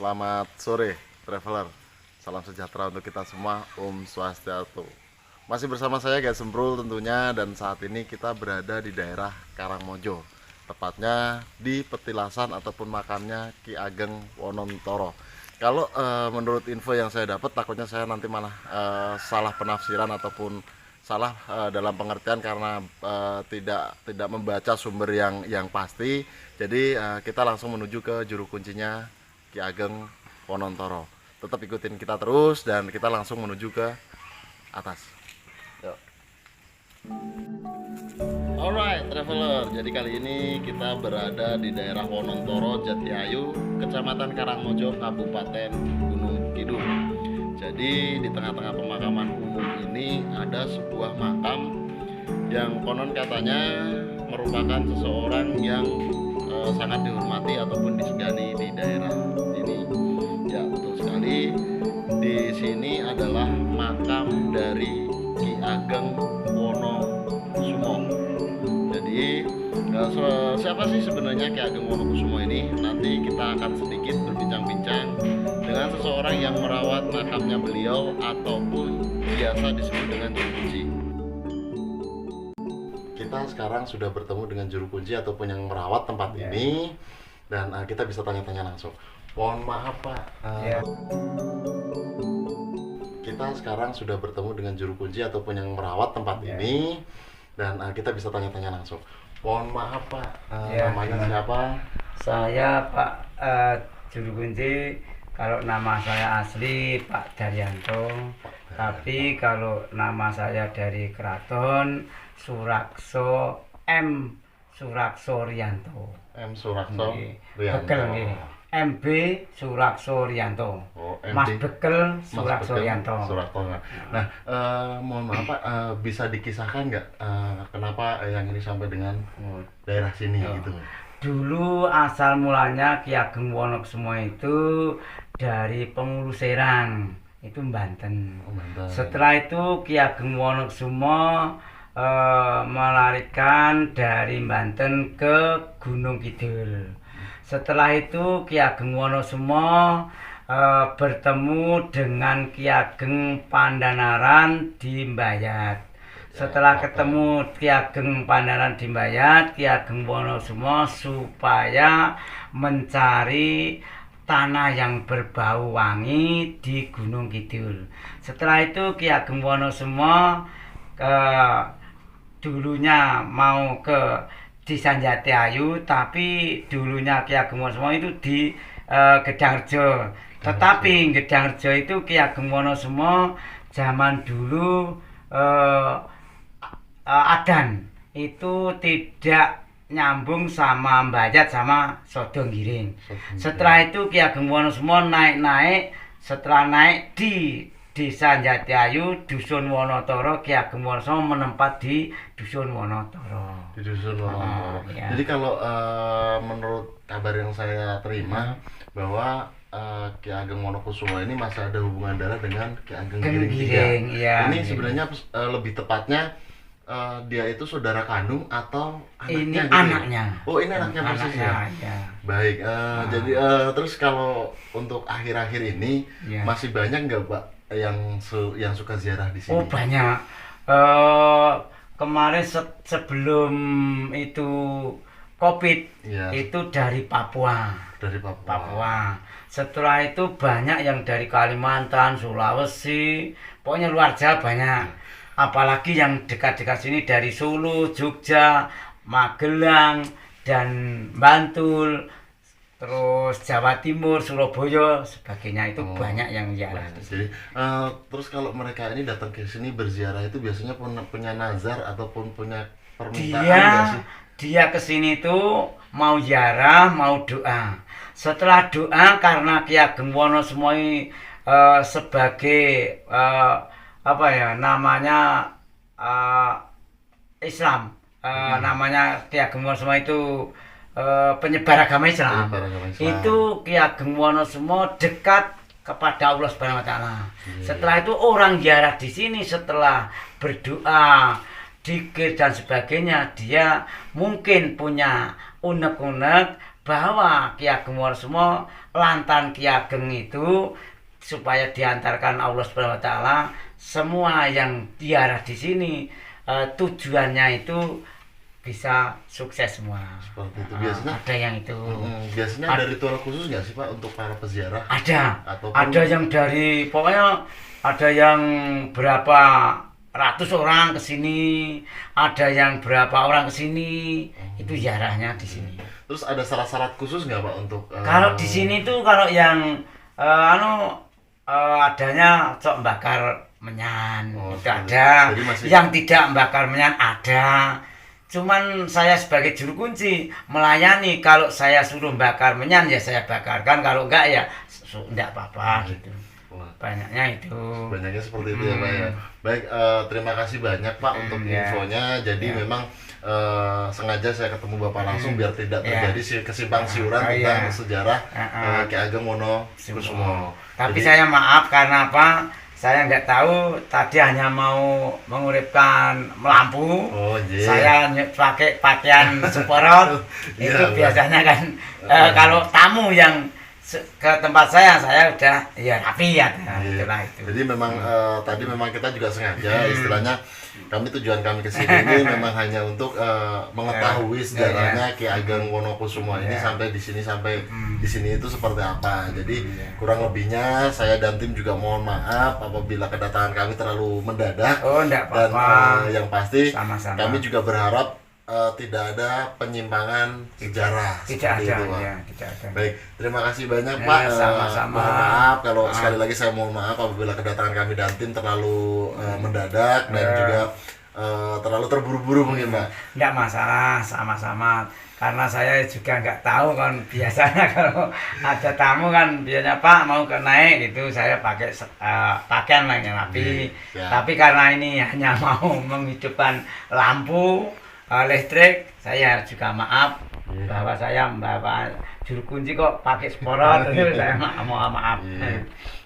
Selamat sore, traveler. Salam sejahtera untuk kita semua. Om Swastiastu. Masih bersama saya Guys Semprul tentunya, dan saat ini kita berada di daerah Karangmojo. Tepatnya di petilasan ataupun makamnya Ki Ageng Wonontoro. Kalau menurut info yang saya dapat, takutnya saya nanti malah salah penafsiran ataupun salah dalam pengertian karena tidak membaca sumber yang pasti. Jadi kita langsung menuju ke juru kuncinya Ki Ageng Wonontoro. Tetap ikutin kita terus dan kita langsung menuju ke atas. Yuk. Alright traveler, jadi kali ini kita berada di daerah Wonontoro, Jatiayu, Kecamatan Karangmojo, Kabupaten Gunung Kidul. Jadi di tengah-tengah pemakaman umum ini ada sebuah makam yang konon katanya merupakan seseorang yang sangat dihormati ataupun disegani di daerah ini. Ya, betul sekali. Di sini adalah makam dari Ki Ageng Wonokusumo. Jadi siapa sih sebenarnya Ki Ageng Wonokusumo ini? Nanti kita akan sedikit berbincang-bincang dengan seseorang yang merawat makamnya beliau ataupun biasa disebut dengan juru kunci. Kita sekarang sudah bertemu dengan juru kunci ataupun yang merawat tempat ini, dan kita bisa tanya-tanya langsung. Mohon maaf Pak, kita sekarang sudah bertemu dengan juru kunci ataupun yang merawat tempat ini, dan kita bisa tanya-tanya langsung. Mohon maaf Pak, namanya siapa? Saya Pak juru kunci. Kalau nama saya asli Pak Daryanto, tapi kalau nama saya dari keraton Surakso M. Surakso Riyanto. M. Surakso Riyanto. Bekel nggih. MB Surakso Riyanto. Oh, MB. Mas Bekel Surakso Riyanto. Nah, mohon maaf Pak, bisa dikisahkan nggak kenapa yang ini sampai dengan daerah sini gitu? Dulu asal mulanya Ki Ageng Wonokusumo itu dari Pengulu Serang, itu Banten. Oh, Banten. Setelah itu Ki Ageng Wonokusumo melarikan dari Banten ke Gunung Kidul. Setelah itu Ki Ageng Wonokusumo bertemu dengan Ki Ageng Pandanaran di Mbayat. Setelah ketemu Ki Ageng Pandanaran di Mbayat, Ki Ageng Wonokusumo supaya mencari tanah yang berbau wangi di Gunung Kidul. Setelah itu Ki Ageng Wonokusumo dulunya mau ke Desa Jatiayu, tapi dulunya Ki Ageng Wonokusumo itu di Gedangrejo. Tetapi Gedangrejo itu Ki Ageng Wonokusumo zaman dulu adan itu tidak nyambung sama Mbayat sama Sodonggiring. Setelah itu Ki Ageng Wonokusumo naik, setelah naik di Desa Jatiayu, Dusun Wonotoro, Ki Ageng Wonokusumo menempat di Dusun Wonotoro. Di Dusun Wonotoro. Ya. Jadi kalau menurut kabar yang saya terima bahwa Ki Ageng Wonokusumo ini masih ada hubungan darah dengan Ki Ageng Giring. Ya, ini sebenarnya lebih tepatnya dia itu saudara kandung atau anaknya? Ini anaknya. Oh, ini anaknya persis ya. Baik. Jadi terus kalau untuk akhir-akhir ini masih banyak nggak Pak yang suka ziarah di sini? Oh, banyak. Kemarin sebelum itu COVID itu dari Papua. Dari Papua. Setelah itu banyak yang dari Kalimantan, Sulawesi, pokoknya luar Jawa banyak. Apalagi yang dekat-dekat sini dari Solo, Jogja, Magelang, dan Bantul, terus Jawa Timur, Surabaya, sebagainya itu banyak yang ziarah. Jadi terus kalau mereka ini datang ke sini berziarah itu biasanya punya nazar ataupun punya permintaan nggak sih? Dia kesini tuh mau ziarah, mau doa. Setelah doa, karena Ki Ageng Wonokusumo sebagai namanya Islam, namanya Ki Ageng Wonokusumo itu penyebar agama Islam. Itu Ki Ageng Wonokusumo dekat kepada Allah Subhanahu wa taala. Setelah itu orang ziarah di sini setelah berdoa, zikir dan sebagainya, dia mungkin punya unek-unek bahwa Ki Ageng Wonokusumo lantan Ki Ageng itu supaya diantarkan Allah Subhanahu wa taala, semua yang diarah di sini tujuannya itu bisa sukses semua. Seperti itu biasanya. Ada yang itu. Biasanya ada ritual khusus nggak sih Pak untuk para peziarah? Ada. Ataupun... Ada yang dari pokoknya ada yang berapa ratus orang ke sini, ada yang berapa orang ke sini. Itu ziarahnya di sini. Terus ada syarat-syarat khusus nggak Pak untuk kalau di sini tuh kalau yang adanya cok bakar menyan itu ada, yang tidak bakar menyan ada. Cuman saya sebagai juru kunci melayani, kalau saya suruh bakar menyan ya saya bakarkan, kalau enggak ya enggak apa-apa gitu. Banyaknya itu. Banyaknya seperti itu ya Pak ya. Baik, terima kasih banyak Pak untuk infonya. Jadi memang sengaja saya ketemu Bapak langsung biar tidak terjadi kesimpang siuran tentang sejarah Ki Ageng Wonokusumo. Tapi saya maaf karena apa? Saya nggak tahu, tadi hanya mau menguripkan lampu. Saya pakai pakaian sporot. Itu biasanya kan kalau tamu yang ke tempat saya udah ya rapi ya. Itulah itu. Jadi memang tadi memang kita juga sengaja istilahnya tujuan kami ke sini ini memang hanya untuk mengetahui sejarahnya Ki Ageng Wonokusumo ini sampai di sini itu seperti apa. Jadi kurang lebihnya saya dan tim juga mohon maaf apabila kedatangan kami terlalu mendadak. Enggak apa-apa. Dan yang pasti sama-sama. Kami juga berharap tidak ada penyimpangan sejarah. Tidak ada. Baik, terima kasih banyak Pak. Sama-sama. Mohon maaf kalau sekali lagi saya mohon maaf apabila kedatangan kami dan tim terlalu mendadak dan juga terlalu terburu-buru mungkin Pak. Enggak masalah, sama-sama. Karena saya juga nggak tahu kan, biasanya kalau ada tamu kan biasanya Pak mau ke naik gitu saya pakai pakaian yang rapi. Tapi karena ini hanya mau menghidupkan lampu listrik, saya juga maaf bahwa saya membawa juru kunci kok pakai sporot. Saya mohon maaf.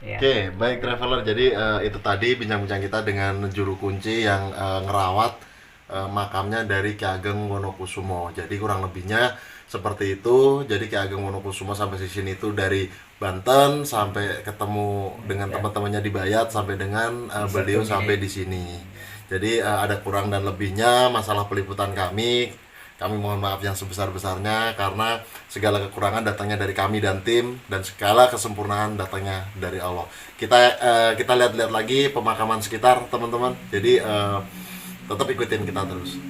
Oke, baik traveler. Jadi itu tadi bincang-bincang kita dengan juru kunci yang ngerawat makamnya dari Ki Ageng Wonokusumo. Jadi kurang lebihnya seperti itu. Jadi Ki Ageng Wonokusumo sampai di sini itu dari Banten sampai ketemu dengan teman-temannya di Bayat sampai dengan beliau sampai di sini. Jadi ada kurang dan lebihnya masalah peliputan kami mohon maaf yang sebesar-besarnya karena segala kekurangan datangnya dari kami dan tim dan segala kesempurnaan datangnya dari Allah. Kita lihat-lihat lagi pemakaman sekitar teman-teman. Jadi tetap ikutin kita terus.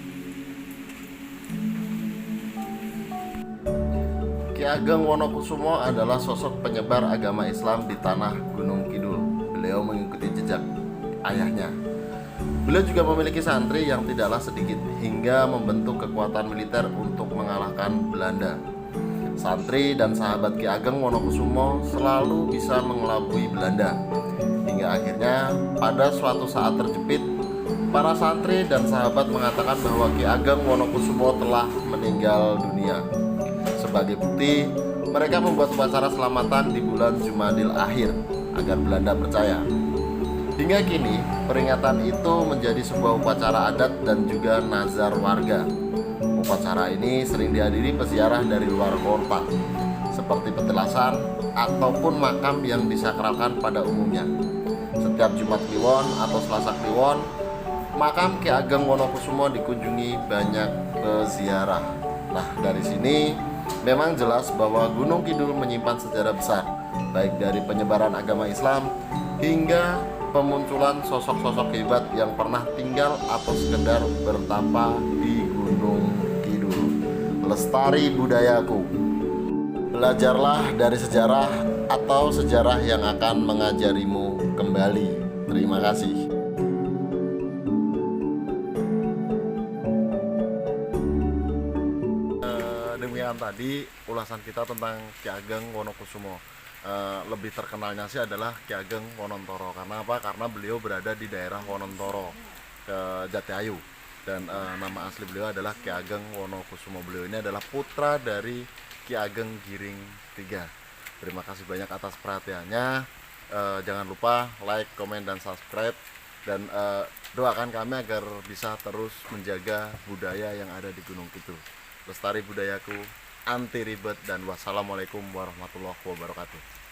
Ki Ageng Wonokusumo adalah sosok penyebar agama Islam di tanah Gunung Kidul. Beliau mengikuti jejak ayahnya. Beliau juga memiliki santri yang tidaklah sedikit hingga membentuk kekuatan militer untuk mengalahkan Belanda. Santri dan sahabat Ki Ageng Wonokusumo selalu bisa mengelabui Belanda. Hingga akhirnya pada suatu saat terjepit, para santri dan sahabat mengatakan bahwa Ki Ageng Wonokusumo telah meninggal dunia. Sebagai bukti, mereka membuat upacara selamatan di bulan Jumadil Akhir agar Belanda percaya. Hingga kini, peringatan itu menjadi sebuah upacara adat dan juga nazar warga. Upacara ini sering dihadiri peziarah dari luar kota, seperti petilasan ataupun makam yang disakralkan pada umumnya. Setiap Jumat Kliwon atau Selasa Kliwon, makam Ki Ageng Wonokusumo dikunjungi banyak peziarah. Nah, dari sini memang jelas bahwa Gunung Kidul menyimpan sejarah besar, baik dari penyebaran agama Islam hingga pemunculan sosok-sosok hebat yang pernah tinggal atau sekedar bertapa di Gunung Kidul. Lestari budayaku. Belajarlah dari sejarah atau sejarah yang akan mengajarimu kembali. Terima kasih. Demikian tadi ulasan kita tentang Ki Ageng Wonokusumo. Lebih terkenalnya sih adalah Ki Ageng Wonontoro. Karena apa? Karena beliau berada di daerah Wonontoro, ke Jatiayu. Dan nama asli beliau adalah Ki Ageng Wonokusumo. Beliau ini adalah putra dari Ki Ageng Giring III. Terima kasih banyak atas perhatiannya. Jangan lupa like, komen, dan subscribe. Dan doakan kami agar bisa terus menjaga budaya yang ada di Gunung Kidul. Lestari budayaku, anti ribet, dan wassalamualaikum warahmatullahi wabarakatuh.